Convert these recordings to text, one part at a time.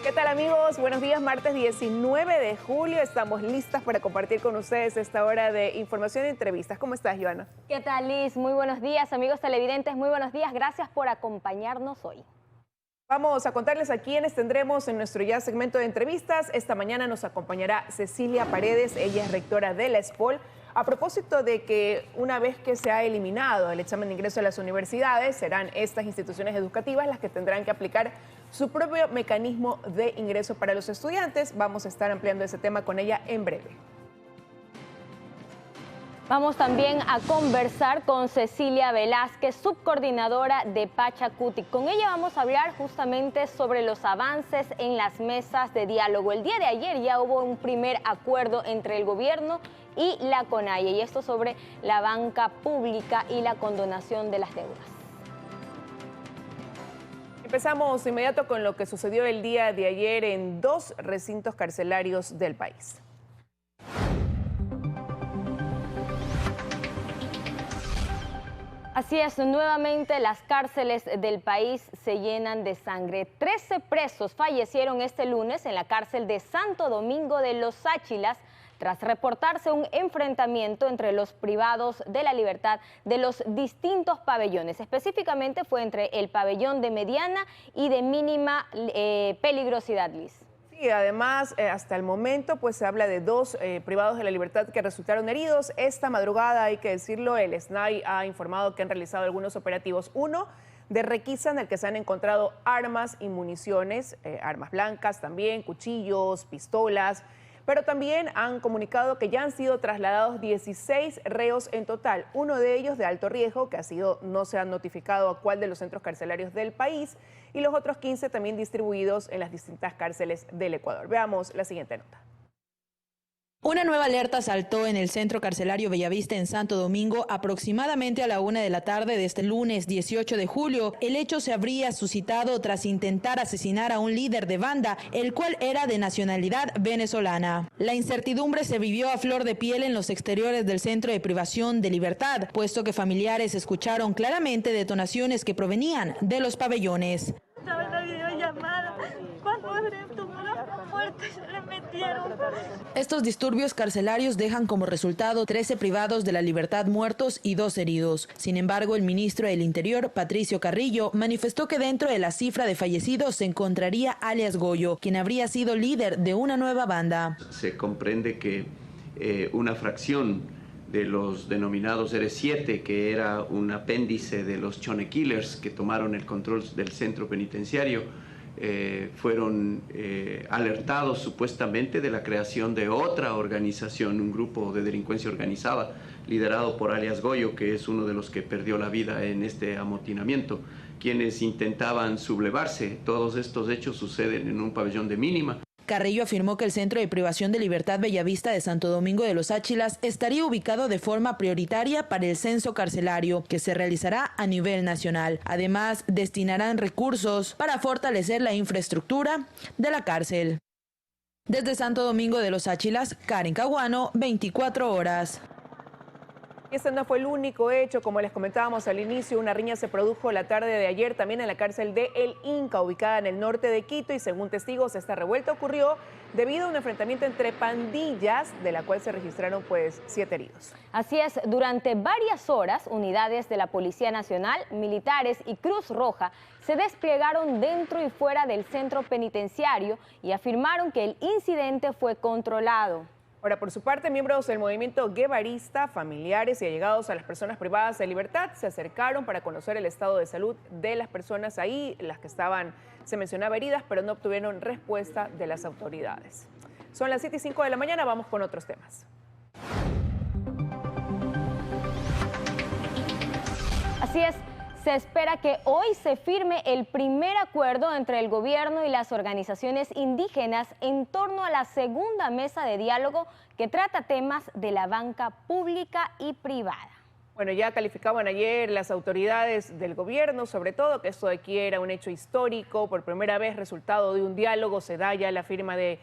¿Qué tal, amigos? Buenos días, martes 19 de julio. Estamos listas para compartir con ustedes esta hora de información y entrevistas. ¿Cómo estás, Joana? ¿Qué tal, Liz? Muy buenos días, amigos televidentes. Muy buenos días. Gracias por acompañarnos hoy. Vamos a contarles a quiénes tendremos en nuestro ya segmento de entrevistas. Esta mañana nos acompañará Cecilia Paredes. Ella es rectora de la ESPOL. A propósito de que una vez que se ha eliminado el examen de ingreso a las universidades, serán estas instituciones educativas las que tendrán que aplicar su propio mecanismo de ingreso para los estudiantes. Vamos a estar ampliando ese tema con ella en breve. Vamos también a conversar con Cecilia Velázquez, subcoordinadora de Pachacuti. Con ella vamos a hablar justamente sobre los avances en las mesas de diálogo. El día de ayer ya hubo un primer acuerdo entre el gobierno y la CONAIE, y esto sobre la banca pública y la condonación de las deudas. Empezamos de inmediato con lo que sucedió el día de ayer en dos recintos carcelarios del país. Así es, nuevamente las cárceles del país se llenan de sangre. 13 presos fallecieron este lunes en la cárcel de Santo Domingo de los Áchilas tras reportarse un enfrentamiento entre los privados de la libertad de los distintos pabellones. Específicamente fue entre el pabellón de mediana y de mínima peligrosidad, Liz. Y además, hasta el momento, pues se habla de dos privados de la libertad que resultaron heridos. Esta madrugada, hay que decirlo, el SNAI ha informado que han realizado algunos operativos. Uno de requisa en el que se han encontrado armas y municiones, armas blancas también, cuchillos, pistolas. Pero también han comunicado que ya han sido trasladados 16 reos en total, uno de ellos de alto riesgo, que no se ha notificado a cuál de los centros carcelarios del país, y los otros 15 también distribuidos en las distintas cárceles del Ecuador. Veamos la siguiente nota. Una nueva alerta saltó en el centro carcelario Bellavista en Santo Domingo aproximadamente a la 1 de la tarde de este lunes 18 de julio. El hecho se habría suscitado tras intentar asesinar a un líder de banda, el cual era de nacionalidad venezolana. La incertidumbre se vivió a flor de piel en los exteriores del centro de privación de libertad, puesto que familiares escucharon claramente detonaciones que provenían de los pabellones. Estaba en la videollamada, cuando tomó la puerta y se le metieron. Estos disturbios carcelarios dejan como resultado 13 privados de la libertad muertos y 2 heridos. Sin embargo, el ministro del Interior, Patricio Carrillo, manifestó que dentro de la cifra de fallecidos se encontraría alias Goyo, quien habría sido líder de una nueva banda. Se comprende que una fracción de los denominados R7, que era un apéndice de los Chone Killers que tomaron el control del centro penitenciario, fueron alertados supuestamente de la creación de otra organización, un grupo de delincuencia organizada, liderado por alias Goyo, que es uno de los que perdió la vida en este amotinamiento, quienes intentaban sublevarse. Todos estos hechos suceden en un pabellón de mínima. Carrillo afirmó que el Centro de Privación de Libertad Bellavista de Santo Domingo de los Áchilas estaría ubicado de forma prioritaria para el censo carcelario, que se realizará a nivel nacional. Además, destinarán recursos para fortalecer la infraestructura de la cárcel. Desde Santo Domingo de los Áchilas, Karen Caguano, 24 horas. Este no fue el único hecho, como les comentábamos al inicio, una riña se produjo la tarde de ayer también en la cárcel de El Inca, ubicada en el norte de Quito, y según testigos esta revuelta ocurrió debido a un enfrentamiento entre pandillas, de la cual se registraron 7 heridos. Así es, durante varias horas, unidades de la Policía Nacional, militares y Cruz Roja se desplegaron dentro y fuera del centro penitenciario y afirmaron que el incidente fue controlado. Ahora, por su parte, miembros del movimiento guevarista, familiares y allegados a las personas privadas de libertad se acercaron para conocer el estado de salud de las personas ahí, las que estaban, se mencionaba, heridas, pero no obtuvieron respuesta de las autoridades. Son las 7:05 de la mañana, vamos con otros temas. Así es. Se espera que hoy se firme el primer acuerdo entre el gobierno y las organizaciones indígenas en torno a la segunda mesa de diálogo que trata temas de la banca pública y privada. Bueno, ya calificaban ayer las autoridades del gobierno, sobre todo, que esto de aquí era un hecho histórico. Por primera vez, resultado de un diálogo, se da ya la firma de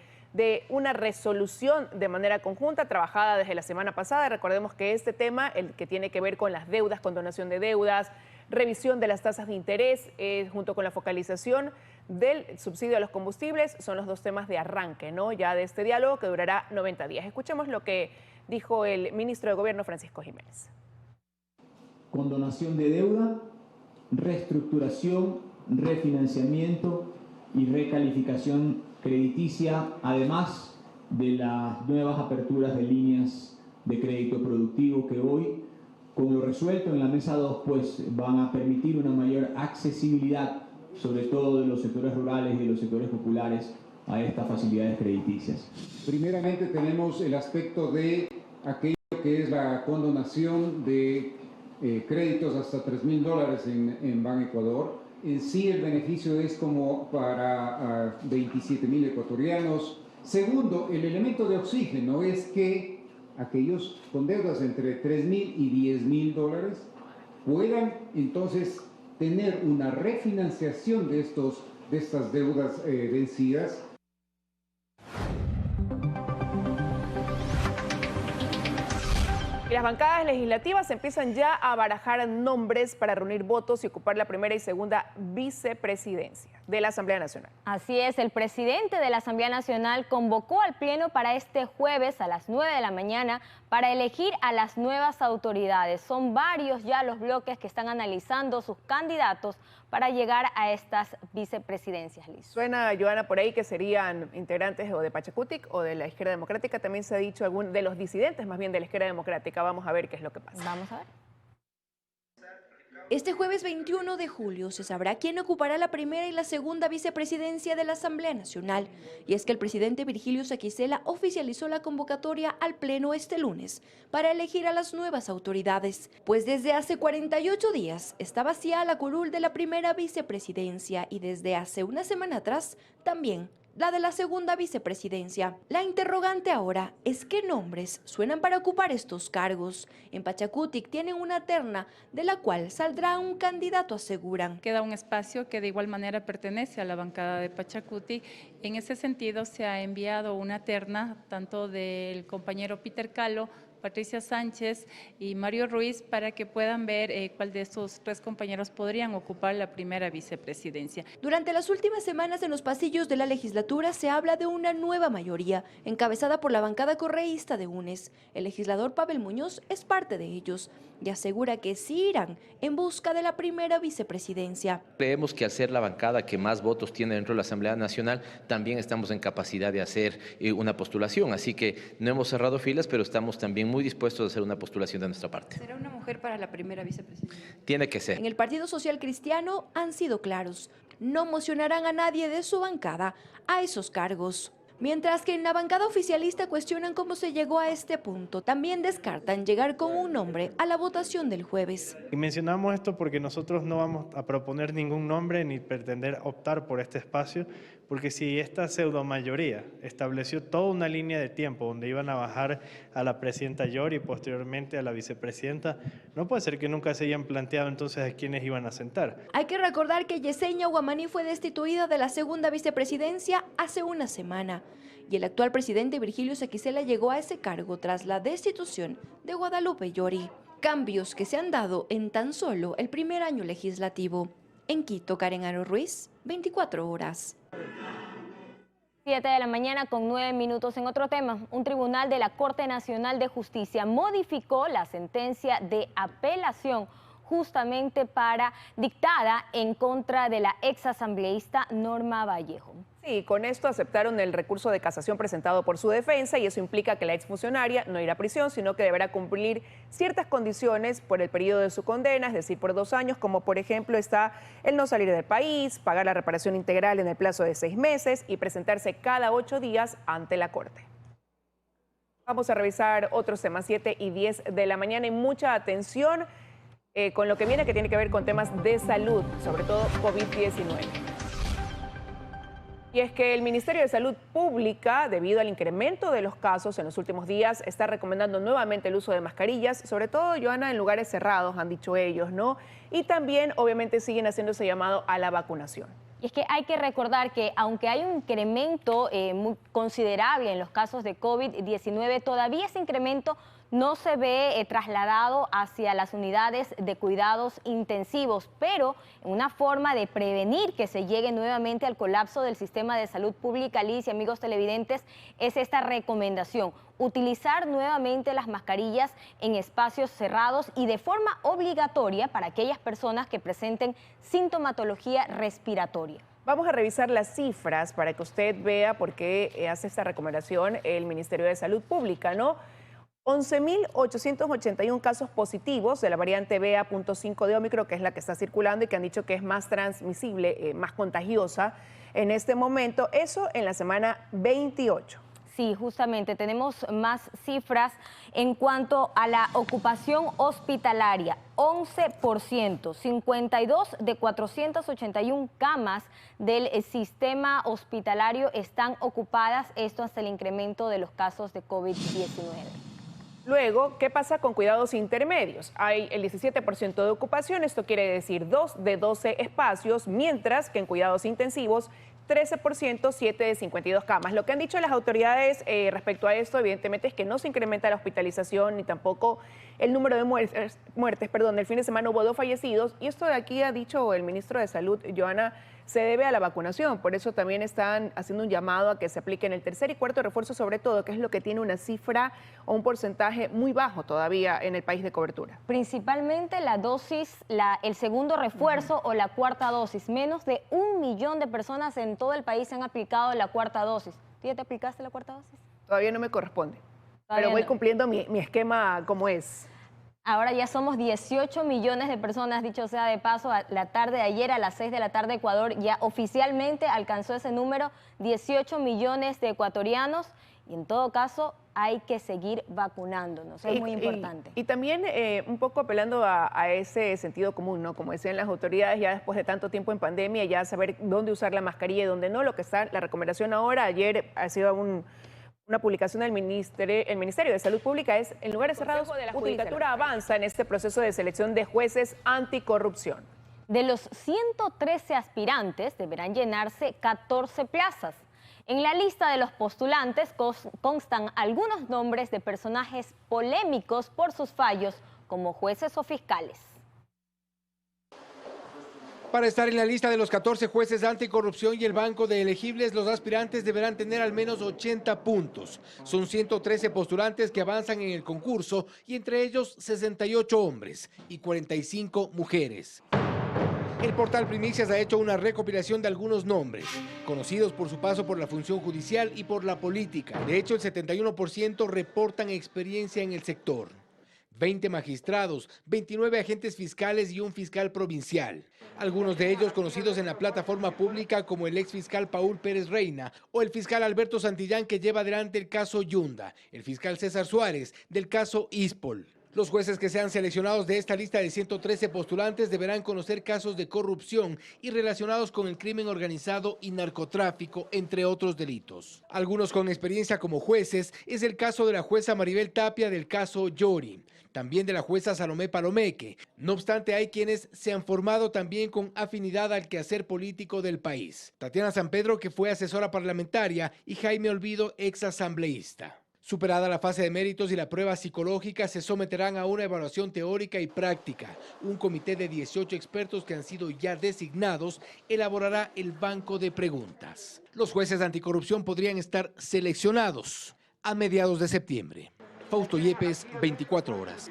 una resolución de manera conjunta, trabajada desde la semana pasada. Recordemos que este tema, el que tiene que ver con las deudas, condonación de deudas, revisión de las tasas de interés, junto con la focalización del subsidio a los combustibles, son los dos temas de arranque, ¿no? Ya de este diálogo que durará 90 días. Escuchemos lo que dijo el ministro de Gobierno, Francisco Jiménez. Condonación de deuda, reestructuración, refinanciamiento y recalificación crediticia, además de las nuevas aperturas de líneas de crédito productivo que hoy, con lo resuelto en la mesa 2, pues van a permitir una mayor accesibilidad, sobre todo de los sectores rurales y de los sectores populares, a estas facilidades crediticias. Primeramente tenemos el aspecto de aquello que es la condonación de créditos hasta $3.000 en Ban Ecuador. En sí el beneficio es como para 27.000 ecuatorianos. Segundo, el elemento de oxígeno es que aquellos con deudas entre $3.000 y $10.000 puedan entonces tener una refinanciación de estas deudas vencidas. Y las bancadas legislativas empiezan ya a barajar nombres para reunir votos y ocupar la primera y segunda vicepresidencia de la Asamblea Nacional. Así es, el presidente de la Asamblea Nacional convocó al Pleno para este jueves a las 9 de la mañana para elegir a las nuevas autoridades. Son varios ya los bloques que están analizando sus candidatos para llegar a estas vicepresidencias. Liz. Suena, Joana, por ahí que serían integrantes o de Pachacutic o de la Izquierda Democrática. También se ha dicho algún de los disidentes, más bien de la Izquierda Democrática. Vamos a ver qué es lo que pasa. Vamos a ver. Este jueves 21 de julio se sabrá quién ocupará la primera y la segunda vicepresidencia de la Asamblea Nacional. Y es que el presidente Virgilio Saquicela oficializó la convocatoria al Pleno este lunes para elegir a las nuevas autoridades, pues desde hace 48 días está vacía la curul de la primera vicepresidencia y desde hace una semana atrás también la de la segunda vicepresidencia. La interrogante ahora es qué nombres suenan para ocupar estos cargos. En Pachacutic tienen una terna de la cual saldrá un candidato, aseguran. Queda un espacio que de igual manera pertenece a la bancada de Pachacutic. En ese sentido se ha enviado una terna tanto del compañero Peter Calo, Patricia Sánchez y Mario Ruiz para que puedan ver cuál de estos tres compañeros podrían ocupar la primera vicepresidencia. Durante las últimas semanas en los pasillos de la legislatura se habla de una nueva mayoría, encabezada por la bancada correísta de UNES. El legislador Pavel Muñoz es parte de ellos y asegura que sí irán en busca de la primera vicepresidencia. Creemos que al ser la bancada que más votos tiene dentro de la Asamblea Nacional, también estamos en capacidad de hacer una postulación, así que no hemos cerrado filas, pero estamos también muy dispuestos a hacer una postulación de nuestra parte. ¿Será una mujer para la primera vicepresidencia? Tiene que ser. En el Partido Social Cristiano han sido claros, no mocionarán a nadie de su bancada a esos cargos. Mientras que en la bancada oficialista cuestionan cómo se llegó a este punto, también descartan llegar con un nombre a la votación del jueves. Y mencionamos esto porque nosotros no vamos a proponer ningún nombre ni pretender optar por este espacio, porque si esta pseudomayoría estableció toda una línea de tiempo donde iban a bajar a la presidenta Yor y posteriormente a la vicepresidenta, no puede ser que nunca se hayan planteado entonces a quiénes iban a sentar. Hay que recordar que Yesenia Guamaní fue destituida de la segunda vicepresidencia hace una semana y el actual presidente Virgilio Saquicela llegó a ese cargo tras la destitución de Guadalupe Llori. Cambios que se han dado en tan solo el primer año legislativo. En Quito, Karen Aro Ruiz, 24 horas. 7 de la mañana con 9 minutos. En otro tema, un tribunal de la Corte Nacional de Justicia modificó la sentencia de apelación justamente dictada en contra de la exasambleísta Norma Vallejo. Sí, con esto aceptaron el recurso de casación presentado por su defensa y eso implica que la exfuncionaria no irá a prisión, sino que deberá cumplir ciertas condiciones por el periodo de su condena, es decir, por 2 años, como por ejemplo está el no salir del país, pagar la reparación integral en el plazo de 6 meses y presentarse cada 8 días ante la Corte. Vamos a revisar otros temas, 7 y 10 de la mañana y mucha atención con lo que viene, que tiene que ver con temas de salud, sobre todo COVID-19. Y es que el Ministerio de Salud Pública, debido al incremento de los casos en los últimos días, está recomendando nuevamente el uso de mascarillas, sobre todo, Joana, en lugares cerrados, han dicho ellos, ¿no? Y también, obviamente, siguen haciendo ese llamado a la vacunación. Y es que hay que recordar que aunque hay un incremento muy considerable en los casos de COVID-19, todavía ese incremento no se ve trasladado hacia las unidades de cuidados intensivos, pero una forma de prevenir que se llegue nuevamente al colapso del sistema de salud pública, Liz y amigos televidentes, es esta recomendación: utilizar nuevamente las mascarillas en espacios cerrados y de forma obligatoria para aquellas personas que presenten sintomatología respiratoria. Vamos a revisar las cifras para que usted vea por qué hace esta recomendación el Ministerio de Salud Pública, ¿no? 11.881 casos positivos de la variante BA.5 de Ómicron, que es la que está circulando y que han dicho que es más transmisible, más contagiosa en este momento. Eso en la semana 28. Sí, justamente tenemos más cifras en cuanto a la ocupación hospitalaria. 11%, 52 de 481 camas del sistema hospitalario están ocupadas, esto hasta el incremento de los casos de COVID-19. Luego, ¿qué pasa con cuidados intermedios? Hay el 17% de ocupación, esto quiere decir 2 de 12 espacios, mientras que en cuidados intensivos 13%, 7 de 52 camas. Lo que han dicho las autoridades respecto a esto, evidentemente, es que no se incrementa la hospitalización ni tampoco el número de muertes. El fin de semana hubo 2 fallecidos y esto de aquí ha dicho el ministro de Salud, Johanna, se debe a la vacunación. Por eso también están haciendo un llamado a que se apliquen el tercer y cuarto refuerzo, sobre todo, que es lo que tiene una cifra o un porcentaje muy bajo todavía en el país de cobertura. Principalmente la dosis, el segundo refuerzo o la cuarta dosis. Menos de 1 millón de personas en todo el país han aplicado la cuarta dosis. ¿Tú ya te aplicaste la cuarta dosis? Todavía no me corresponde, pero voy cumpliendo mi esquema como es. Ahora ya somos 18 millones de personas, dicho sea de paso. A la tarde de ayer, a las 6 de la tarde, Ecuador ya oficialmente alcanzó ese número, 18 millones de ecuatorianos. Y en todo caso, hay que seguir vacunándonos, es muy importante. Y también un poco apelando a ese sentido común, ¿no? Como decían las autoridades, ya después de tanto tiempo en pandemia, ya saber dónde usar la mascarilla y dónde no. Lo que está, la recomendación ahora, ayer ha sido una publicación del Ministerio de Salud Pública, es en lugares cerrados de la Judicatura avanza en este proceso de selección de jueces anticorrupción. De los 113 aspirantes deberán llenarse 14 plazas. En la lista de los postulantes constan algunos nombres de personajes polémicos por sus fallos, como jueces o fiscales. Para estar en la lista de los 14 jueces anticorrupción y el banco de elegibles, los aspirantes deberán tener al menos 80 puntos. Son 113 postulantes que avanzan en el concurso y entre ellos 68 hombres y 45 mujeres. El portal Primicias ha hecho una recopilación de algunos nombres, conocidos por su paso por la función judicial y por la política. De hecho, el 71% reportan experiencia en el sector. 20 magistrados, 29 agentes fiscales y un fiscal provincial. Algunos de ellos conocidos en la plataforma pública como el exfiscal Paul Pérez Reina o el fiscal Alberto Santillán, que lleva adelante el caso Yunda, el fiscal César Suárez del caso Ispol. Los jueces que sean seleccionados de esta lista de 113 postulantes deberán conocer casos de corrupción y relacionados con el crimen organizado y narcotráfico, entre otros delitos. Algunos con experiencia como jueces es el caso de la jueza Maribel Tapia del caso Yori, también de la jueza Salomé Palomeque. No obstante, hay quienes se han formado también con afinidad al quehacer político del país. Tatiana San Pedro, que fue asesora parlamentaria, y Jaime Olvido, ex asambleísta. Superada la fase de méritos y la prueba psicológica, se someterán a una evaluación teórica y práctica. Un comité de 18 expertos que han sido ya designados elaborará el banco de preguntas. Los jueces de anticorrupción podrían estar seleccionados a mediados de septiembre. Fausto Yepes, 24 horas.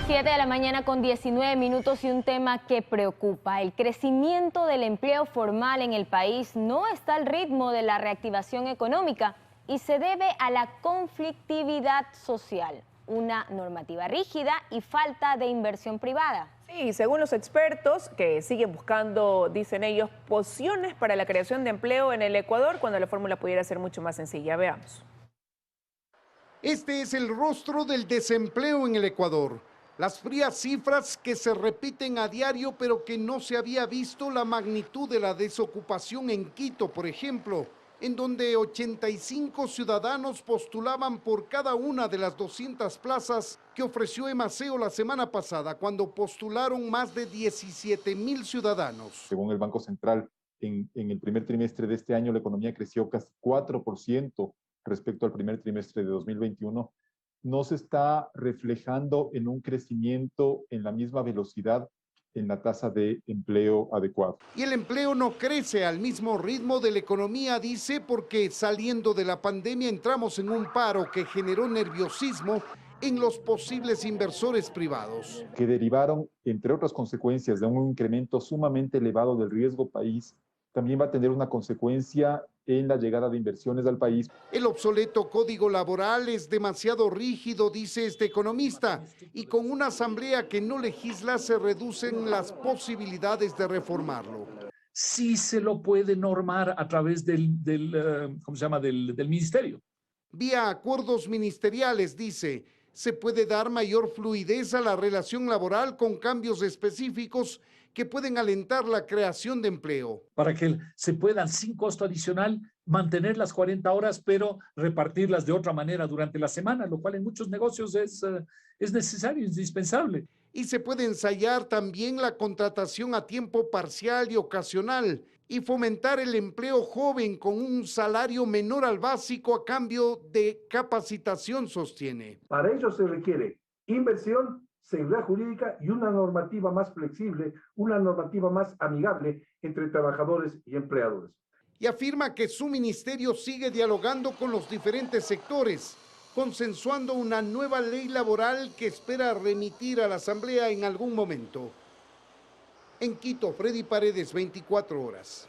7 de la mañana con 19 minutos y un tema que preocupa. El crecimiento del empleo formal en el país no está al ritmo de la reactivación económica y se debe a la conflictividad social, una normativa rígida y falta de inversión privada. Sí, según los expertos que siguen buscando, dicen ellos, pociones para la creación de empleo en el Ecuador cuando la fórmula pudiera ser mucho más sencilla. Veamos. Este es el rostro del desempleo en el Ecuador. Las frías cifras que se repiten a diario, pero que no se había visto la magnitud de la desocupación en Quito, por ejemplo, en donde 85 ciudadanos postulaban por cada una de las 200 plazas que ofreció Emaceo la semana pasada, cuando postularon más de 17,000 ciudadanos. Según el Banco Central, en el primer trimestre de este año la economía creció casi 4% respecto al primer trimestre de 2021, no se está reflejando en un crecimiento en la misma velocidad en la tasa de empleo adecuado. Y el empleo no crece al mismo ritmo de la economía, dice, porque saliendo de la pandemia entramos en un paro que generó nerviosismo en los posibles inversores privados. Que derivaron, entre otras consecuencias, de un incremento sumamente elevado del riesgo país, también va a tener una consecuencia en la llegada de inversiones al país. El obsoleto código laboral es demasiado rígido, dice este economista, y con una asamblea que no legisla se reducen las posibilidades de reformarlo. Sí se lo puede normar a través del ministerio. Vía acuerdos ministeriales, dice, se puede dar mayor fluidez a la relación laboral con cambios específicos que pueden alentar la creación de empleo. Para que se puedan, sin costo adicional, mantener las 40 horas, pero repartirlas de otra manera durante la semana, lo cual en muchos negocios es necesario, es indispensable. Y se puede ensayar también la contratación a tiempo parcial y ocasional y fomentar el empleo joven con un salario menor al básico a cambio de capacitación, sostiene. Para ello se requiere inversión, seguridad jurídica y una normativa más flexible, una normativa más amigable entre trabajadores y empleadores. Y afirma que su ministerio sigue dialogando con los diferentes sectores, consensuando una nueva ley laboral que espera remitir a la Asamblea en algún momento. En Quito, Freddy Paredes, 24 horas.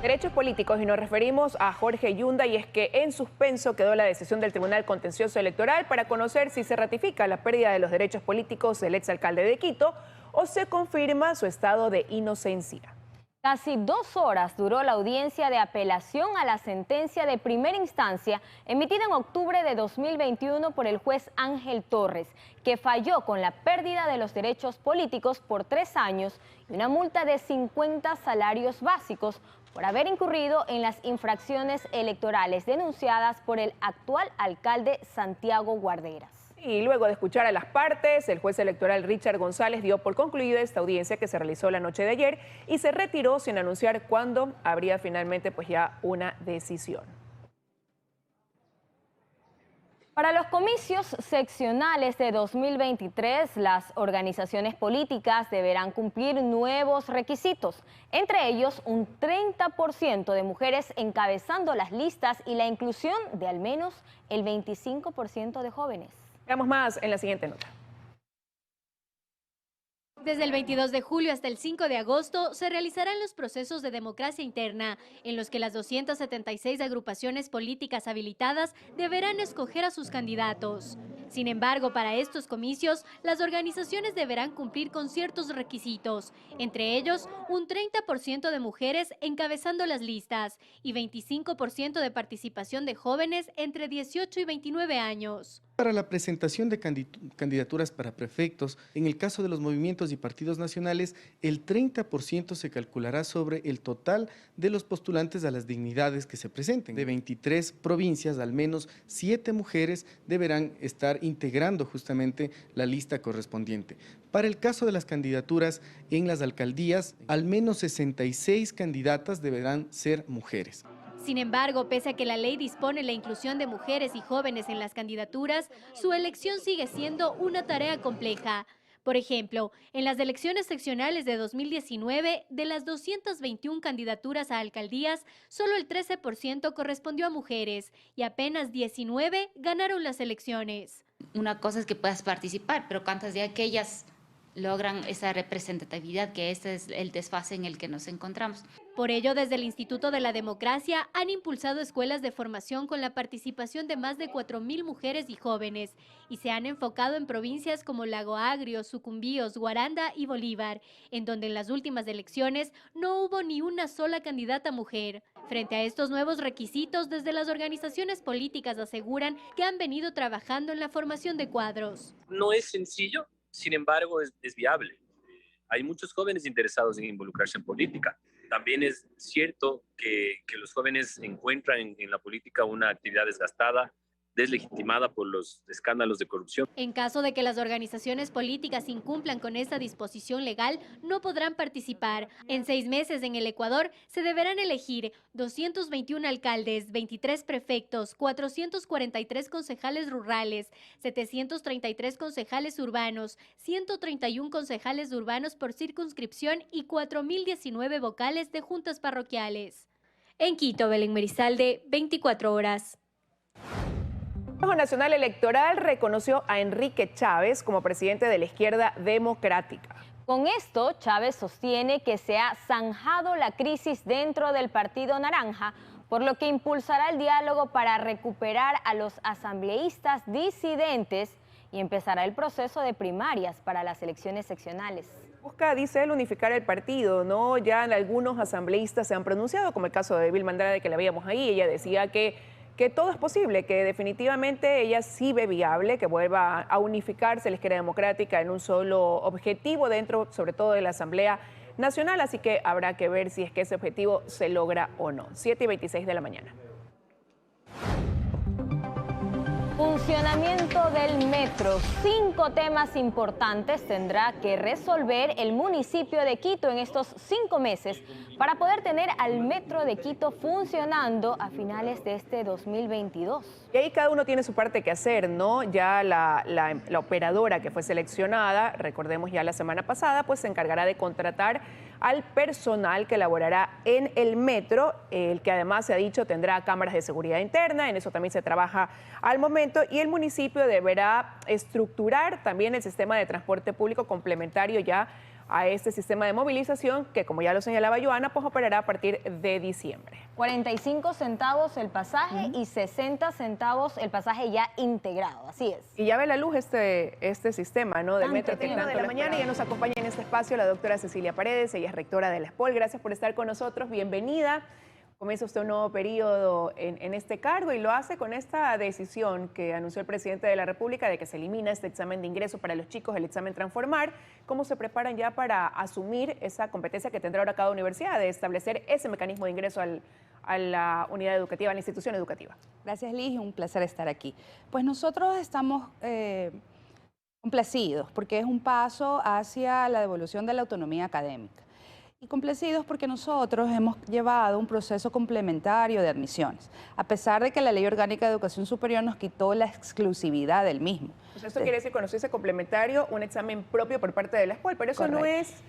Derechos políticos, y nos referimos a Jorge Yunda, y es que en suspenso quedó la decisión del Tribunal Contencioso Electoral para conocer si se ratifica la pérdida de los derechos políticos del exalcalde de Quito o se confirma su estado de inocencia. Casi 2 horas duró la audiencia de apelación a la sentencia de primera instancia emitida en octubre de 2021 por el juez Ángel Torres, que falló con la pérdida de los derechos políticos por 3 años y una multa de 50 salarios básicos por haber incurrido en las infracciones electorales denunciadas por el actual alcalde Santiago Guarderas. Y luego de escuchar a las partes, el juez electoral Richard González dio por concluida esta audiencia que se realizó la noche de ayer y se retiró sin anunciar cuándo habría finalmente pues ya una decisión. Para los comicios seccionales de 2023, las organizaciones políticas deberán cumplir nuevos requisitos, entre ellos un 30% de mujeres encabezando las listas y la inclusión de al menos el 25% de jóvenes. Veamos más en la siguiente nota. Desde el 22 de julio hasta el 5 de agosto se realizarán los procesos de democracia interna, en los que las 276 agrupaciones políticas habilitadas deberán escoger a sus candidatos. Sin embargo, para estos comicios, las organizaciones deberán cumplir con ciertos requisitos, entre ellos un 30% de mujeres encabezando las listas y 25% de participación de jóvenes entre 18 y 29 años. Para la presentación de candidaturas para prefectos, en el caso de los movimientos y partidos nacionales, el 30% se calculará sobre el total de los postulantes a las dignidades que se presenten. De 23 provincias, al menos 7 mujeres deberán estar integrando justamente la lista correspondiente. Para el caso de las candidaturas en las alcaldías, al menos 66 candidatas deberán ser mujeres. Sin embargo, pese a que la ley dispone la inclusión de mujeres y jóvenes en las candidaturas, su elección sigue siendo una tarea compleja. Por ejemplo, en las elecciones seccionales de 2019, de las 221 candidaturas a alcaldías, solo el 13% correspondió a mujeres y apenas 19 ganaron las elecciones. Una cosa es que puedas participar, pero ¿cuántas de aquellas logran esa representatividad? Que este es el desfase en el que nos encontramos. Por ello, desde el Instituto de la Democracia han impulsado escuelas de formación con la participación de más de 4.000 mujeres y jóvenes y se han enfocado en provincias como Lago Agrio, Sucumbíos, Guaranda y Bolívar, en donde en las últimas elecciones no hubo ni una sola candidata mujer. Frente a estos nuevos requisitos, desde las organizaciones políticas aseguran que han venido trabajando en la formación de cuadros. No es sencillo, sin embargo es viable. Hay muchos jóvenes interesados en involucrarse en política. También es cierto que los jóvenes encuentran en la política una actividad desgastada, deslegitimada por los escándalos de corrupción. En caso de que las organizaciones políticas incumplan con esta disposición legal, no podrán participar. En 6 meses en el Ecuador se deberán elegir 221 alcaldes, 23 prefectos, 443 concejales rurales, 733 concejales urbanos, 131 concejales urbanos por circunscripción y 4.019 vocales de juntas parroquiales. En Quito, Belén Merizalde, 24 horas. El Consejo Nacional Electoral reconoció a Enrique Chávez como presidente de la Izquierda Democrática. Con esto, Chávez sostiene que se ha zanjado la crisis dentro del Partido Naranja, por lo que impulsará el diálogo para recuperar a los asambleístas disidentes y empezará el proceso de primarias para las elecciones seccionales. Busca, dice él, unificar el partido, ¿no? Ya algunos asambleístas se han pronunciado, como el caso de Vilma Andrade, que la veíamos ahí. Ella decía que todo es posible, que definitivamente ella sí ve viable que vuelva a unificarse la Izquierda Democrática en un solo objetivo dentro, sobre todo, de la Asamblea Nacional. Así que habrá que ver si es que ese objetivo se logra o no. 7:26 de la mañana. Funcionamiento del metro. 5 temas importantes tendrá que resolver el municipio de Quito en estos 5 meses para poder tener al metro de Quito funcionando a finales de este 2022. Y ahí cada uno tiene su parte que hacer, ¿no? Ya la operadora que fue seleccionada, recordemos ya la semana pasada, pues se encargará de contratar al personal que laborará en el metro, el que además se ha dicho tendrá cámaras de seguridad interna, en eso también se trabaja al momento, y el municipio deberá estructurar también el sistema de transporte público complementario ya a este sistema de movilización que, como ya lo señalaba Joana, pues operará a partir de diciembre. 45 centavos el pasaje y 60 centavos el pasaje ya integrado, así es. Y ya ve la luz este sistema, ¿no? Del metro que tanto de la mañana. Ya nos acompaña en este espacio la doctora Cecilia Paredes, ella es rectora de la SPOL. Gracias por estar con nosotros, bienvenida. Comienza usted un nuevo periodo en este cargo y lo hace con esta decisión que anunció el presidente de la República de que se elimina este examen de ingreso para los chicos, el examen Transformar. ¿Cómo se preparan ya para asumir esa competencia que tendrá ahora cada universidad de establecer ese mecanismo de ingreso a la unidad educativa, a la institución educativa? Gracias, Liz, un placer estar aquí. Pues nosotros estamos complacidos porque es un paso hacia la devolución de la autonomía académica. Y complacidos porque nosotros hemos llevado un proceso complementario de admisiones, a pesar de que la Ley Orgánica de Educación Superior nos quitó la exclusividad del mismo. Pues esto quiere decir, cuando se dice complementario, un examen propio por parte de la SPOL, pero eso no es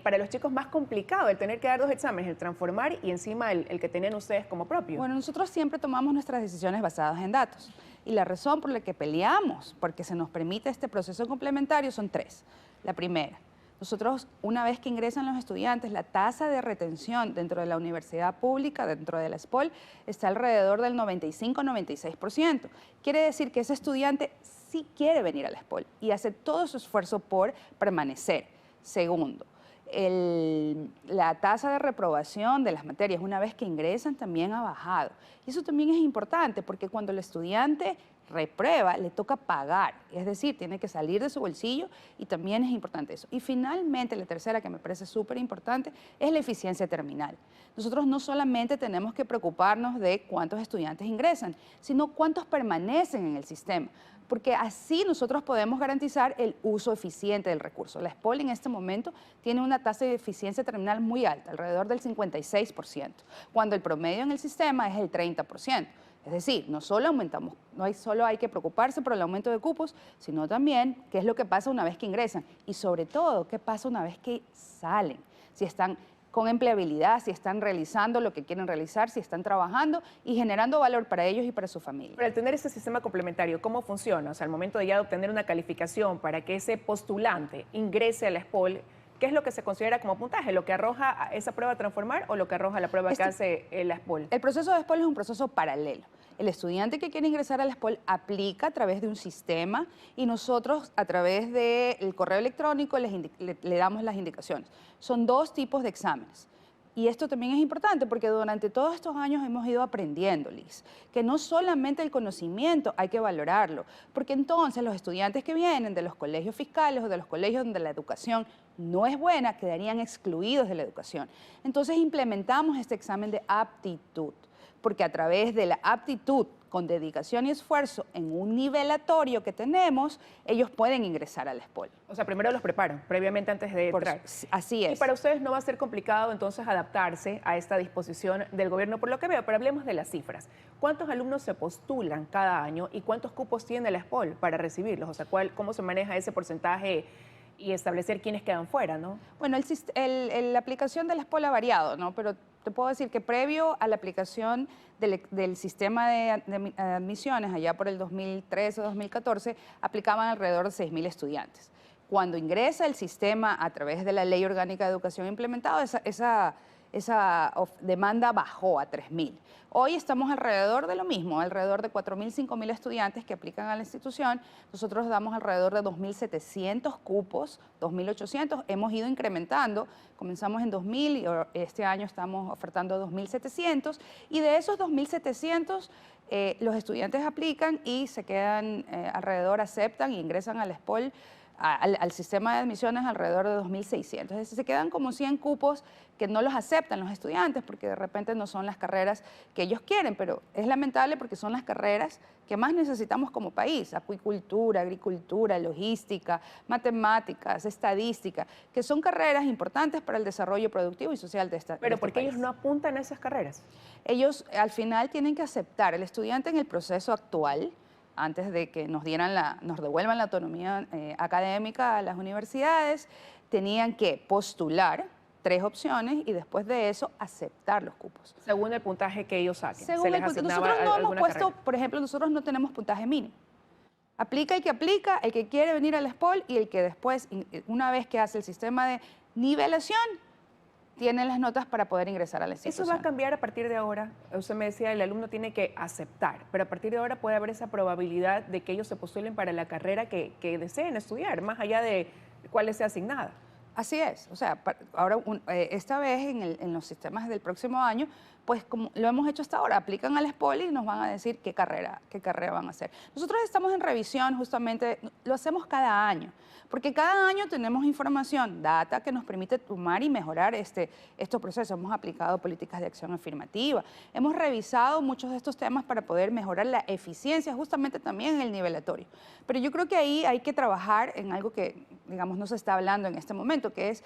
para los chicos más complicado, el tener que dar 2 exámenes, el Transformar y encima el que tenían ustedes como propio. Bueno, nosotros siempre tomamos nuestras decisiones basadas en datos y la razón por la que peleamos porque se nos permite este proceso complementario son 3. La primera, nosotros, una vez que ingresan los estudiantes, la tasa de retención dentro de la universidad pública, dentro de la SPOL, está alrededor del 95-96%. Quiere decir que ese estudiante sí quiere venir a la SPOL y hace todo su esfuerzo por permanecer. Segundo, la tasa de reprobación de las materias, una vez que ingresan, también ha bajado. Y eso también es importante porque cuando el estudiante reprueba, le toca pagar, es decir, tiene que salir de su bolsillo y también es importante eso. Y finalmente, la tercera, que me parece súper importante, es la eficiencia terminal. Nosotros no solamente tenemos que preocuparnos de cuántos estudiantes ingresan, sino cuántos permanecen en el sistema, porque así nosotros podemos garantizar el uso eficiente del recurso. La SPOL en este momento tiene una tasa de eficiencia terminal muy alta, alrededor del 56%, cuando el promedio en el sistema es el 30%. Es decir, no solo hay que preocuparse por el aumento de cupos, sino también qué es lo que pasa una vez que ingresan y sobre todo qué pasa una vez que salen, si están con empleabilidad, si están realizando lo que quieren realizar, si están trabajando y generando valor para ellos y para su familia. Pero al tener este sistema complementario, ¿cómo funciona? O sea, al momento de ya obtener una calificación para que ese postulante ingrese a la SPOL, ¿qué es lo que se considera como puntaje? ¿Lo que arroja esa prueba Transformar o lo que arroja la prueba que hace la SPOL? El proceso de SPOL es un proceso paralelo. El estudiante que quiere ingresar a la SPOL aplica a través de un sistema y nosotros a través del correo electrónico le damos las indicaciones. Son 2 tipos de exámenes. Y esto también es importante porque durante todos estos años hemos ido aprendiendo, Liz, que no solamente el conocimiento hay que valorarlo, porque entonces los estudiantes que vienen de los colegios fiscales o de los colegios donde la educación no es buena quedarían excluidos de la educación. Entonces implementamos este examen de aptitud, porque a través de la aptitud con dedicación y esfuerzo en un nivelatorio que tenemos, ellos pueden ingresar al SPOL. O sea, primero los preparan, previamente antes de entrar. Así es. Y para ustedes no va a ser complicado entonces adaptarse a esta disposición del gobierno, por lo que veo, pero hablemos de las cifras. ¿Cuántos alumnos se postulan cada año y cuántos cupos tiene la SPOL para recibirlos? O sea, ¿cómo se maneja ese porcentaje y establecer quiénes quedan fuera, ¿no? Bueno, la aplicación de la SPOL ha variado, ¿no? Pero te puedo decir que previo a la aplicación del sistema de admisiones, allá por el 2013 o 2014, aplicaban alrededor de 6.000 estudiantes. Cuando ingresa el sistema a través de la Ley Orgánica de Educación implementada, esa demanda bajó a 3.000. Hoy estamos alrededor de lo mismo, alrededor de 4.000, 5.000 estudiantes que aplican a la institución. Nosotros damos alrededor de 2.700 cupos, 2.800. Hemos ido incrementando, comenzamos en 2.000 y este año estamos ofertando 2.700. Y de esos 2.700, los estudiantes aplican y se quedan alrededor, aceptan e ingresan al SPOL, al sistema de admisiones alrededor de 2.600. Es decir, se quedan como 100 cupos que no los aceptan los estudiantes porque de repente no son las carreras que ellos quieren, pero es lamentable porque son las carreras que más necesitamos como país: acuicultura, agricultura, logística, matemáticas, estadística, que son carreras importantes para el desarrollo productivo y social de esta país. Pero ¿por qué ellos no apuntan a esas carreras? Ellos al final tienen que aceptar, el estudiante en el proceso actual, antes de que nos devuelvan la autonomía académica a las universidades, tenían que postular 3 opciones y después de eso aceptar los cupos. Según el puntaje que ellos saquen. Según el puntaje. Nosotros no hemos puesto, carrera. por ejemplo, nosotros no tenemos puntaje mínimo. Aplica el que quiere venir al SPOL y el que después, una vez que hace el sistema de nivelación, tiene las notas para poder ingresar a la institución. ¿Eso va a cambiar a partir de ahora? Usted me decía, el alumno tiene que aceptar, pero a partir de ahora puede haber esa probabilidad de que ellos se postulen para la carrera que deseen estudiar, más allá de cuál les sea asignada. Así es, o sea, ahora esta vez en los sistemas del próximo año, pues como lo hemos hecho hasta ahora, aplican al SPOL y nos van a decir qué carrera van a hacer. Nosotros estamos en revisión, justamente, lo hacemos cada año, porque cada año tenemos información, data que nos permite tomar y mejorar estos procesos. Hemos aplicado políticas de acción afirmativa, hemos revisado muchos de estos temas para poder mejorar la eficiencia, justamente también en el nivelatorio. Pero yo creo que ahí hay que trabajar en algo que, digamos, no se está hablando en este momento, que es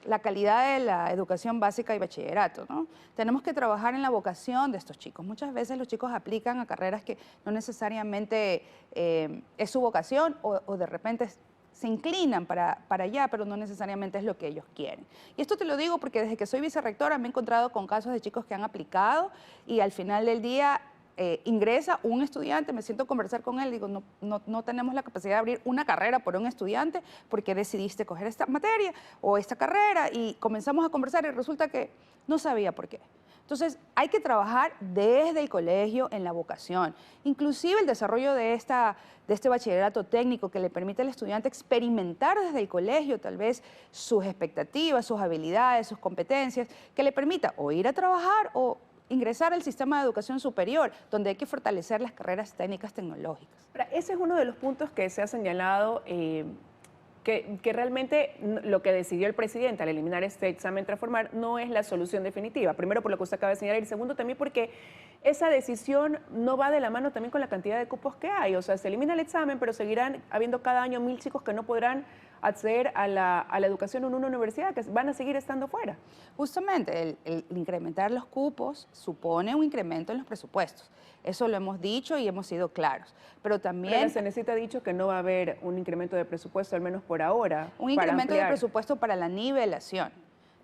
la calidad de la educación básica y bachillerato, ¿no? Tenemos que trabajar en la vocación de estos chicos. Muchas veces los chicos aplican a carreras que no necesariamente es su vocación o de repente se inclinan para allá, pero no necesariamente es lo que ellos quieren. Y esto te lo digo porque desde que soy vicerrectora me he encontrado con casos de chicos que han aplicado y al final del día ingresa un estudiante, me siento a conversar con él, digo, no tenemos la capacidad de abrir una carrera por un estudiante porque decidiste coger esta materia o esta carrera, y comenzamos a conversar y resulta que no sabía por qué. Entonces, hay que trabajar desde el colegio en la vocación, inclusive el desarrollo de este bachillerato técnico que le permite al estudiante experimentar desde el colegio tal vez sus expectativas, sus habilidades, sus competencias, que le permita o ir a trabajar o ingresar al sistema de educación superior, donde hay que fortalecer las carreras técnicas tecnológicas. Ese es uno de los puntos que se ha señalado, que realmente lo que decidió el presidente al eliminar este examen transformar no es la solución definitiva. Primero, por lo que usted acaba de señalar, y segundo, también porque esa decisión no va de la mano también con la cantidad de cupos que hay. O sea, se elimina el examen, pero seguirán habiendo cada año 1.000 chicos que no podrán acceder a la educación en una universidad, que van a seguir estando fuera. Justamente, el incrementar los cupos supone un incremento en los presupuestos. Eso lo hemos dicho y hemos sido claros. Pero también... Pero se necesita dicho que no va a haber un incremento de presupuesto, al menos por ahora. Un incremento de presupuesto para la nivelación.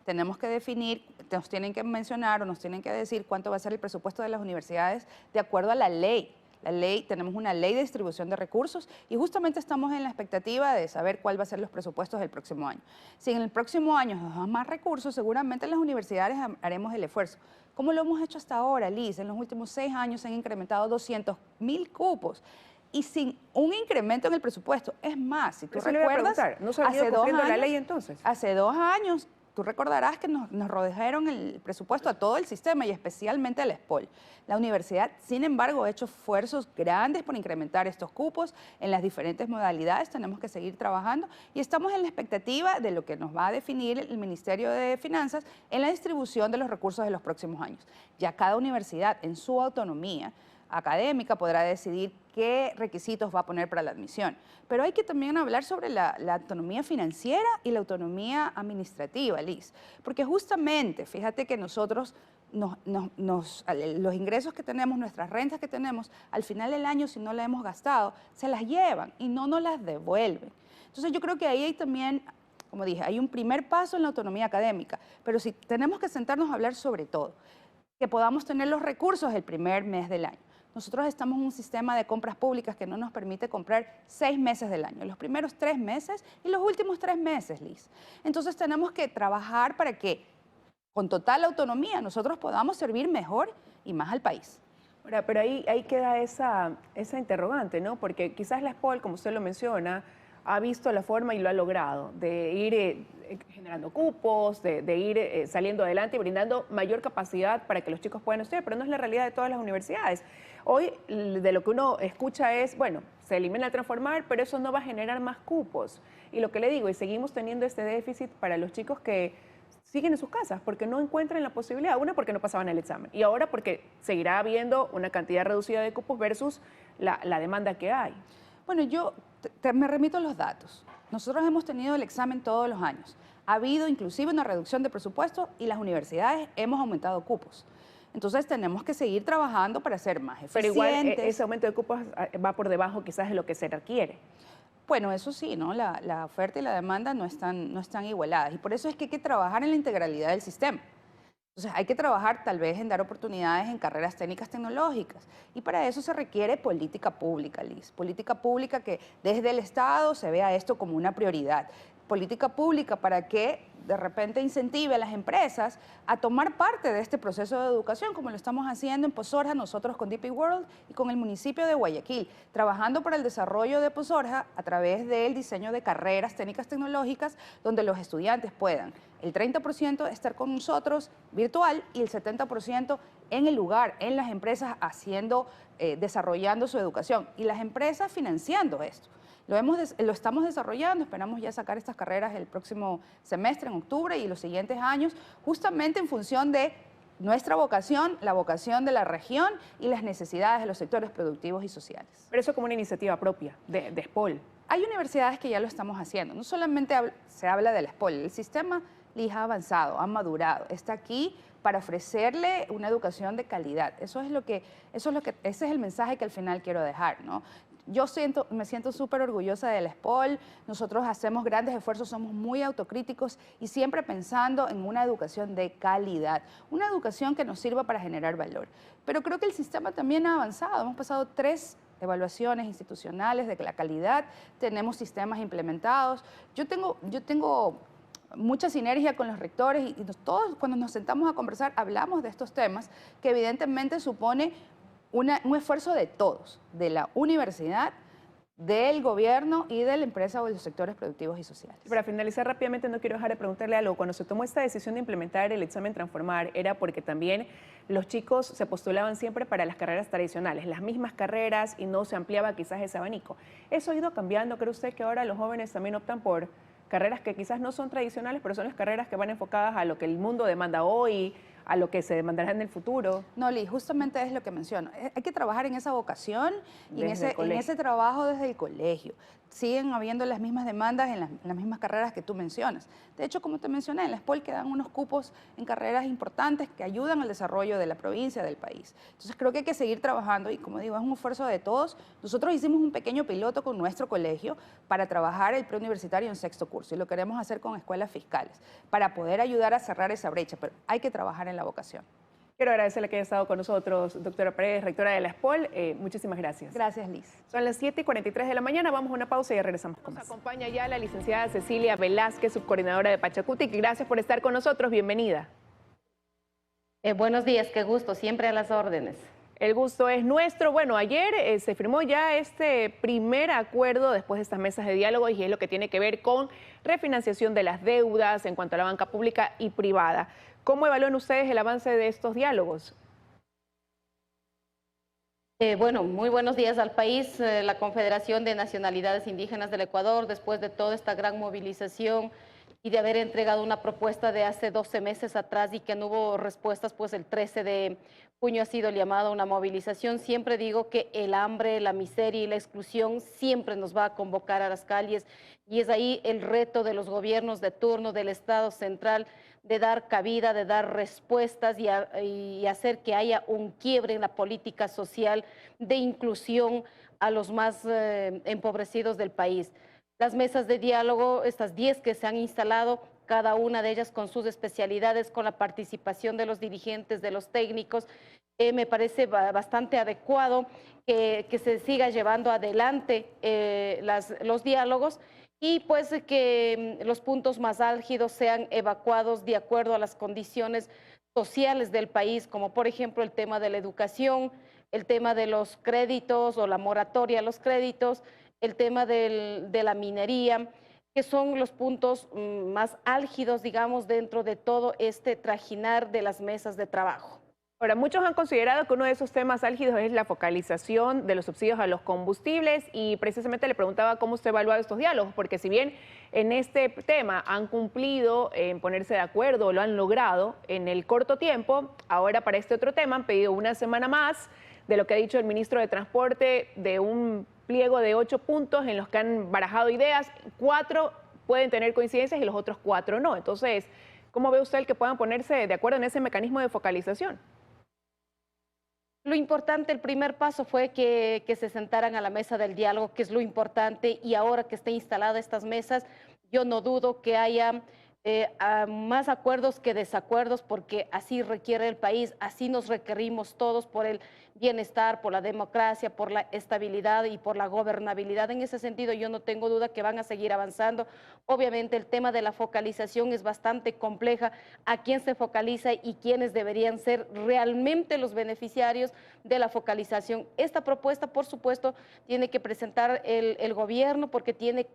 Tenemos que definir, nos tienen que mencionar o nos tienen que decir cuánto va a ser el presupuesto de las universidades de acuerdo a la ley. La ley, tenemos una ley de distribución de recursos y justamente estamos en la expectativa de saber cuál va a ser los presupuestos del próximo año. Si en el próximo año nos dan más recursos, seguramente las universidades haremos el esfuerzo. ¿Cómo lo hemos hecho hasta ahora, Liz? En los últimos 6 años se han incrementado 200.000 cupos y sin un incremento en el presupuesto. Es más, si tú recuerdas, ¿no se ha ido cumpliendo la ley entonces? Hace 2 años, tú recordarás que nos rodearon el presupuesto a todo el sistema y especialmente al SPOL. La universidad, sin embargo, ha hecho esfuerzos grandes por incrementar estos cupos en las diferentes modalidades. Tenemos que seguir trabajando y estamos en la expectativa de lo que nos va a definir el Ministerio de Finanzas en la distribución de los recursos de los próximos años. Ya cada universidad, en su autonomía, académica podrá decidir qué requisitos va a poner para la admisión. Pero hay que también hablar sobre la autonomía financiera y la autonomía administrativa, Liz. Porque justamente, fíjate que nosotros, los ingresos que tenemos, nuestras rentas que tenemos, al final del año, si no las hemos gastado, se las llevan y no nos las devuelven. Entonces yo creo que ahí hay también, como dije, hay un primer paso en la autonomía académica, pero si tenemos que sentarnos a hablar sobre todo, que podamos tener los recursos el primer mes del año. Nosotros estamos en un sistema de compras públicas que no nos permite comprar 6 meses del año, los primeros 3 meses y los últimos 3 meses, Liz. Entonces tenemos que trabajar para que con total autonomía nosotros podamos servir mejor y más al país. Ahora, pero ahí queda esa interrogante, ¿no? Porque quizás la SPOL, como usted lo menciona, ha visto la forma y lo ha logrado, de ir generando cupos, de ir saliendo adelante y brindando mayor capacidad para que los chicos puedan estudiar, pero no es la realidad de todas las universidades. Hoy de lo que uno escucha es, bueno, se elimina el transformar, pero eso no va a generar más cupos. Y lo que le digo, y seguimos teniendo este déficit para los chicos que siguen en sus casas porque no encuentran la posibilidad, una porque no pasaban el examen y ahora porque seguirá habiendo una cantidad reducida de cupos versus la demanda que hay. Bueno, yo me remito a los datos. Nosotros hemos tenido el examen todos los años. Ha habido inclusive una reducción de presupuesto y las universidades hemos aumentado cupos. Entonces tenemos que seguir trabajando para ser más eficientes. Pero igual ese aumento de cupos va por debajo quizás de lo que se requiere. Bueno, eso sí, ¿no? La oferta y la demanda no están igualadas y por eso es que hay que trabajar en la integralidad del sistema. Entonces hay que trabajar tal vez en dar oportunidades en carreras técnicas tecnológicas y para eso se requiere política pública, Liz. Política pública que desde el Estado se vea esto como una prioridad. Política pública para que de repente incentive a las empresas a tomar parte de este proceso de educación, como lo estamos haciendo en Pozorja, nosotros con DP World y con el municipio de Guayaquil, trabajando para el desarrollo de Pozorja a través del diseño de carreras técnicas tecnológicas, donde los estudiantes puedan el 30% estar con nosotros virtual y el 70% en el lugar, en las empresas desarrollando su educación y las empresas financiando esto. Lo estamos desarrollando, esperamos ya sacar estas carreras el próximo semestre, en octubre, y los siguientes años, justamente en función de nuestra vocación, la vocación de la región y las necesidades de los sectores productivos y sociales. Pero eso como una iniciativa propia de SPOL. Hay universidades que ya lo estamos haciendo, no solamente se habla del SPOL, el sistema LIS ha avanzado, ha madurado, está aquí para ofrecerle una educación de calidad. Ese es el mensaje que al final quiero dejar, ¿no? Yo me siento súper orgullosa del SPOL, nosotros hacemos grandes esfuerzos, somos muy autocríticos y siempre pensando en una educación de calidad, una educación que nos sirva para generar valor. Pero creo que el sistema también ha avanzado, hemos pasado 3 evaluaciones institucionales de la calidad, tenemos sistemas implementados. Yo tengo mucha sinergia con los rectores y todos cuando nos sentamos a conversar hablamos de estos temas que evidentemente supone un esfuerzo de todos, de la universidad, del gobierno y de la empresa o de los sectores productivos y sociales. Para finalizar rápidamente, no quiero dejar de preguntarle algo. Cuando se tomó esta decisión de implementar el examen Transformar, era porque también los chicos se postulaban siempre para las carreras tradicionales, las mismas carreras, y no se ampliaba quizás ese abanico. ¿Eso ha ido cambiando? ¿Cree usted que ahora los jóvenes también optan por carreras que quizás no son tradicionales, pero son las carreras que van enfocadas a lo que el mundo demanda hoy, a lo que se demandará en el futuro? No, Liz, justamente es lo que menciono. Hay que trabajar en esa vocación y en ese trabajo desde el colegio. Siguen habiendo las mismas demandas en las mismas carreras que tú mencionas. De hecho, como te mencioné, en la SPOL quedan unos cupos en carreras importantes que ayudan al desarrollo de la provincia, del país. Entonces creo que hay que seguir trabajando y, como digo, es un esfuerzo de todos. Nosotros hicimos un pequeño piloto con nuestro colegio para trabajar el preuniversitario en 6º curso y lo queremos hacer con escuelas fiscales para poder ayudar a cerrar esa brecha, pero hay que trabajar en la vocación. Quiero agradecerle que haya estado con nosotros, doctora Paredes, rectora de la SPOL. Muchísimas gracias. Gracias, Liz. Son las 7:43 de la mañana. Vamos a una pausa y ya regresamos con más. Nos acompaña ya la licenciada Cecilia Velázquez, subcoordinadora de Pachacutic. Gracias por estar con nosotros. Bienvenida. Buenos días, qué gusto. Siempre a las órdenes. El gusto es nuestro. Bueno, ayer se firmó ya este primer acuerdo después de estas mesas de diálogo y es lo que tiene que ver con refinanciación de las deudas en cuanto a la banca pública y privada. ¿Cómo evalúan ustedes el avance de estos diálogos? Bueno, muy buenos días al país. La Confederación de Nacionalidades Indígenas del Ecuador, después de toda esta gran movilización y de haber entregado una propuesta de hace 12 meses atrás y que no hubo respuestas, pues el 13 de junio ha sido el llamado a una movilización. Siempre digo que el hambre, la miseria y la exclusión siempre nos va a convocar a las calles y es ahí el reto de los gobiernos de turno, del Estado central, de dar cabida, de dar respuestas y hacer que haya un quiebre en la política social de inclusión a los más empobrecidos del país. Las mesas de diálogo, estas 10 que se han instalado, cada una de ellas con sus especialidades, con la participación de los dirigentes, de los técnicos, me parece bastante adecuado que se siga llevando adelante los diálogos y pues que los puntos más álgidos sean evacuados de acuerdo a las condiciones sociales del país, como por ejemplo el tema de la educación, el tema de los créditos o la moratoria a los créditos, el tema de la minería, que son los puntos más álgidos, digamos, dentro de todo este trajinar de las mesas de trabajo. Ahora, muchos han considerado que uno de esos temas álgidos es la focalización de los subsidios a los combustibles y precisamente le preguntaba cómo usted evalúa estos diálogos, porque si bien en este tema han cumplido en ponerse de acuerdo, lo han logrado en el corto tiempo, ahora para este otro tema han pedido una semana más de lo que ha dicho el ministro de Transporte, de un pliego de 8 puntos en los que han barajado ideas, 4 pueden tener coincidencias y los otros 4 no. Entonces, ¿cómo ve usted el que puedan ponerse de acuerdo en ese mecanismo de focalización? Lo importante, el primer paso fue que se sentaran a la mesa del diálogo, que es lo importante, y ahora que estén instaladas estas mesas, yo no dudo que haya más acuerdos que desacuerdos, porque así requiere el país, así nos requerimos todos por el bienestar, por la democracia, por la estabilidad y por la gobernabilidad. En ese sentido, yo no tengo duda que van a seguir avanzando. Obviamente, el tema de la focalización es bastante compleja. ¿A quién se focaliza y quiénes deberían ser realmente los beneficiarios de la focalización? Esta propuesta, por supuesto, tiene que presentar el gobierno porque tiene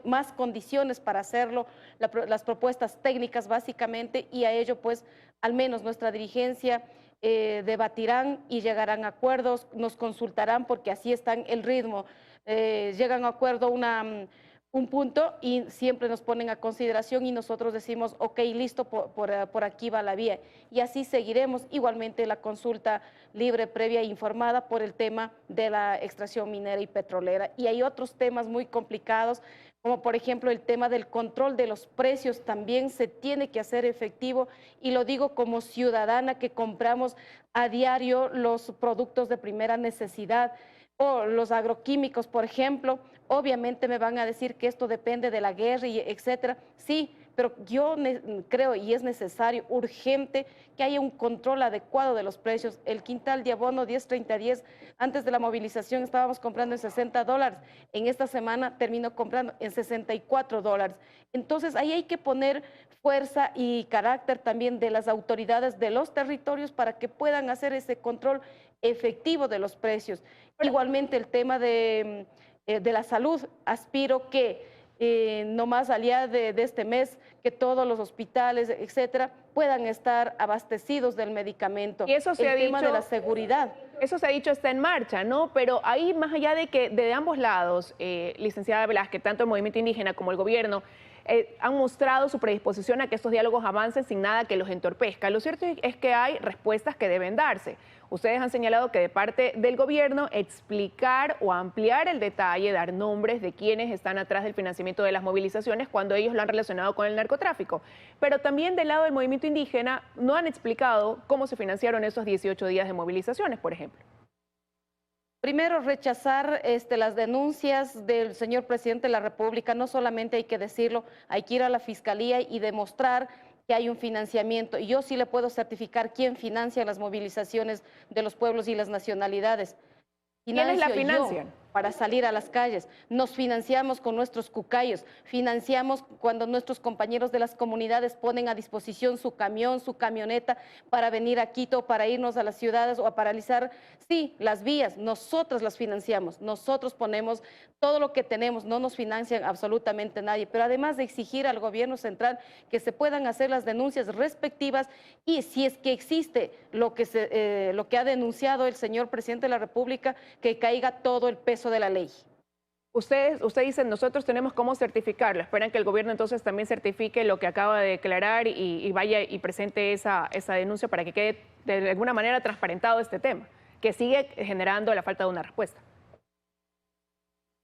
más condiciones para hacerlo, las propuestas técnicas básicamente, y a ello, pues, al menos nuestra dirigencia debatirán y llegarán a acuerdos, nos consultarán porque así está el ritmo, llegan a acuerdo un punto y siempre nos ponen a consideración y nosotros decimos, ok, listo, por aquí va la vía. Y así seguiremos. Igualmente la consulta libre, previa e informada por el tema de la extracción minera y petrolera. Y hay otros temas muy complicados, como por ejemplo el tema del control de los precios, también se tiene que hacer efectivo, y lo digo como ciudadana que compramos a diario los productos de primera necesidad o los agroquímicos, por ejemplo. Obviamente me van a decir que esto depende de la guerra y etcétera. Sí, pero yo creo y es necesario, urgente, que haya un control adecuado de los precios. El quintal de abono 10-30-10, antes de la movilización estábamos comprando en $60. En esta semana termino comprando en $64. Entonces ahí hay que poner fuerza y carácter también de las autoridades de los territorios para que puedan hacer ese control efectivo de los precios. Igualmente el tema de la salud, aspiro que no más allá de este mes, que todos los hospitales, etcétera, puedan estar abastecidos del medicamento. Y eso se ha dicho, tema de la seguridad. Eso se ha dicho, está en marcha, ¿no? Pero ahí, más allá de que de ambos lados, licenciada Velázquez, tanto el movimiento indígena como el gobierno, han mostrado su predisposición a que estos diálogos avancen sin nada que los entorpezca. Lo cierto es que hay respuestas que deben darse. Ustedes han señalado que de parte del gobierno explicar o ampliar el detalle, dar nombres de quienes están atrás del financiamiento de las movilizaciones cuando ellos lo han relacionado con el narcotráfico. Pero también del lado del movimiento indígena no han explicado cómo se financiaron esos 18 días de movilizaciones, por ejemplo. Primero, rechazar las denuncias del señor presidente de la República. No solamente hay que decirlo, hay que ir a la Fiscalía y demostrar que hay un financiamiento. Y yo sí le puedo certificar quién financia las movilizaciones de los pueblos y las nacionalidades. ¿Quiénes la financian? Para salir a las calles. Nos financiamos con nuestros cucayos, financiamos cuando nuestros compañeros de las comunidades ponen a disposición su camión, su camioneta para venir a Quito, para irnos a las ciudades o a paralizar, sí, las vías. Nosotros las financiamos, nosotros ponemos todo lo que tenemos, no nos financian absolutamente nadie, pero además de exigir al gobierno central que se puedan hacer las denuncias respectivas y si es que existe lo que ha denunciado el señor presidente de la República, que caiga todo el peso de la ley. Usted dice, nosotros tenemos cómo certificarlo. Esperan que el gobierno entonces también certifique lo que acaba de declarar y vaya y presente esa denuncia para que quede de alguna manera transparentado este tema, que sigue generando la falta de una respuesta.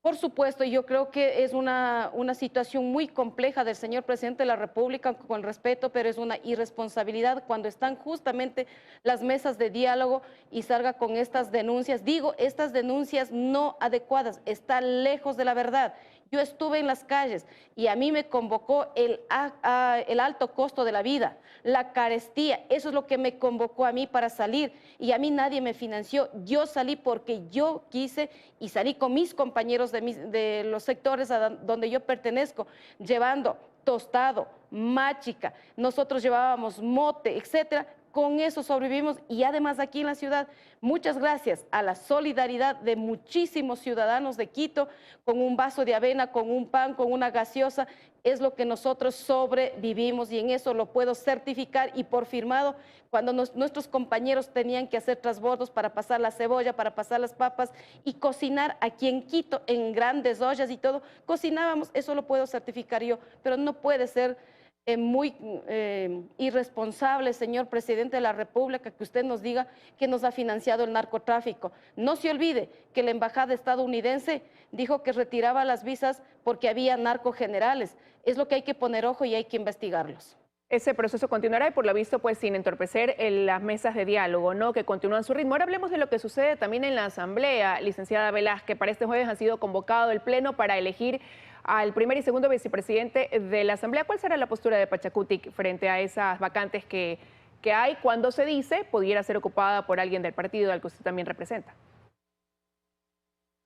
Por supuesto, yo creo que es una situación muy compleja del señor presidente de la República, con respeto, pero es una irresponsabilidad cuando están justamente las mesas de diálogo y salga con estas denuncias. Digo, estas denuncias no adecuadas, están lejos de la verdad. Yo estuve en las calles y a mí me convocó el alto costo de la vida, la carestía. Eso es lo que me convocó a mí para salir y a mí nadie me financió. Yo salí porque yo quise y salí con mis compañeros de los sectores a donde yo pertenezco, llevando tostado, machica, nosotros llevábamos mote, etcétera. Con eso sobrevivimos y además aquí en la ciudad, muchas gracias a la solidaridad de muchísimos ciudadanos de Quito, con un vaso de avena, con un pan, con una gaseosa, es lo que nosotros sobrevivimos y en eso lo puedo certificar y por firmado, cuando nuestros compañeros tenían que hacer transbordos para pasar la cebolla, para pasar las papas y cocinar aquí en Quito en grandes ollas y todo, cocinábamos, eso lo puedo certificar yo, pero no puede ser muy irresponsable, señor presidente de la República, que usted nos diga que nos ha financiado el narcotráfico. No se olvide que la embajada estadounidense dijo que retiraba las visas porque había narcogenerales. Es lo que hay que poner ojo y hay que investigarlos. Ese proceso continuará y por lo visto pues sin entorpecer las mesas de diálogo, ¿no? Que continúan su ritmo. Ahora hablemos de lo que sucede también en la Asamblea, licenciada Velázquez. Para este jueves ha sido convocado el Pleno para elegir al primer y segundo vicepresidente de la Asamblea. ¿Cuál será la postura de Pachacuti frente a esas vacantes que hay cuando se dice pudiera ser ocupada por alguien del partido al que usted también representa?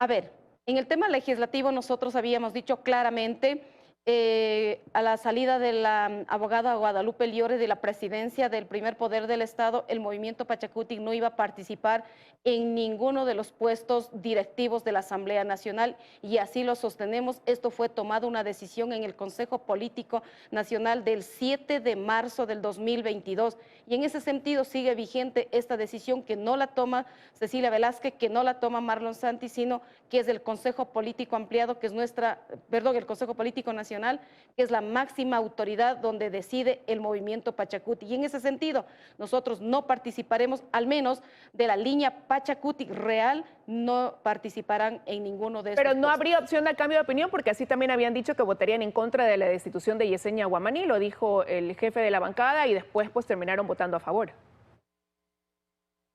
A ver, en el tema legislativo nosotros habíamos dicho claramente a la salida de la abogada Guadalupe Liore de la presidencia del primer poder del Estado, el movimiento Pachacuti no iba a participar en ninguno de los puestos directivos de la Asamblea Nacional y así lo sostenemos. Esto fue tomado una decisión en el Consejo Político Nacional del 7 de marzo del 2022 y en ese sentido sigue vigente esta decisión que no la toma Cecilia Velázquez, que no la toma Marlon Santi, sino que es del Consejo Político Ampliado, que es el Consejo Político Nacional, que es la máxima autoridad donde decide el movimiento Pachacuti. Y en ese sentido, nosotros no participaremos, al menos de la línea Pachacuti real, no participarán en ninguno de estos. Pero no habría opción de cambio de opinión, porque así también habían dicho que votarían en contra de la destitución de Yesenia Guamaní, lo dijo el jefe de la bancada y después pues terminaron votando a favor.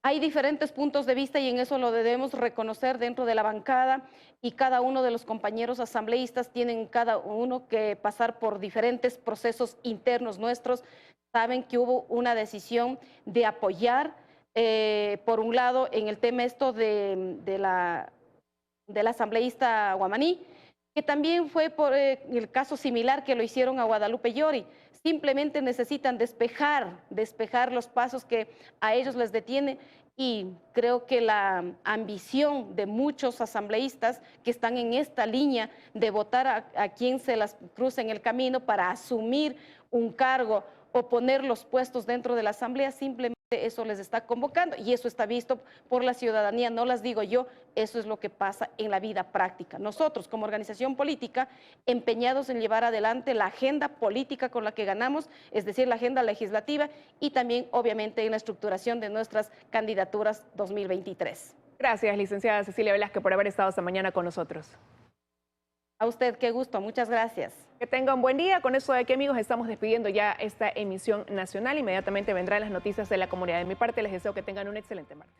Hay diferentes puntos de vista y en eso lo debemos reconocer dentro de la bancada y cada uno de los compañeros asambleístas tienen cada uno que pasar por diferentes procesos internos nuestros. Saben que hubo una decisión de apoyar, por un lado, en el tema esto de la asambleísta Guamaní, que también fue por el caso similar que lo hicieron a Guadalupe Llori. Simplemente necesitan despejar los pasos que a ellos les detiene y creo que la ambición de muchos asambleístas que están en esta línea de votar a quien se las cruce en el camino para asumir un cargo o poner los puestos dentro de la asamblea, simplemente eso les está convocando y eso está visto por la ciudadanía, no las digo yo, eso es lo que pasa en la vida práctica. Nosotros como organización política empeñados en llevar adelante la agenda política con la que ganamos, es decir, la agenda legislativa y también obviamente en la estructuración de nuestras candidaturas 2023. Gracias, licenciada Cecilia Velázquez, por haber estado esta mañana con nosotros. A usted, qué gusto, muchas gracias. Que tenga un buen día. Con eso de aquí, amigos, estamos despidiendo ya esta emisión nacional. Inmediatamente vendrán las noticias de la comunidad. De mi parte, les deseo que tengan un excelente martes.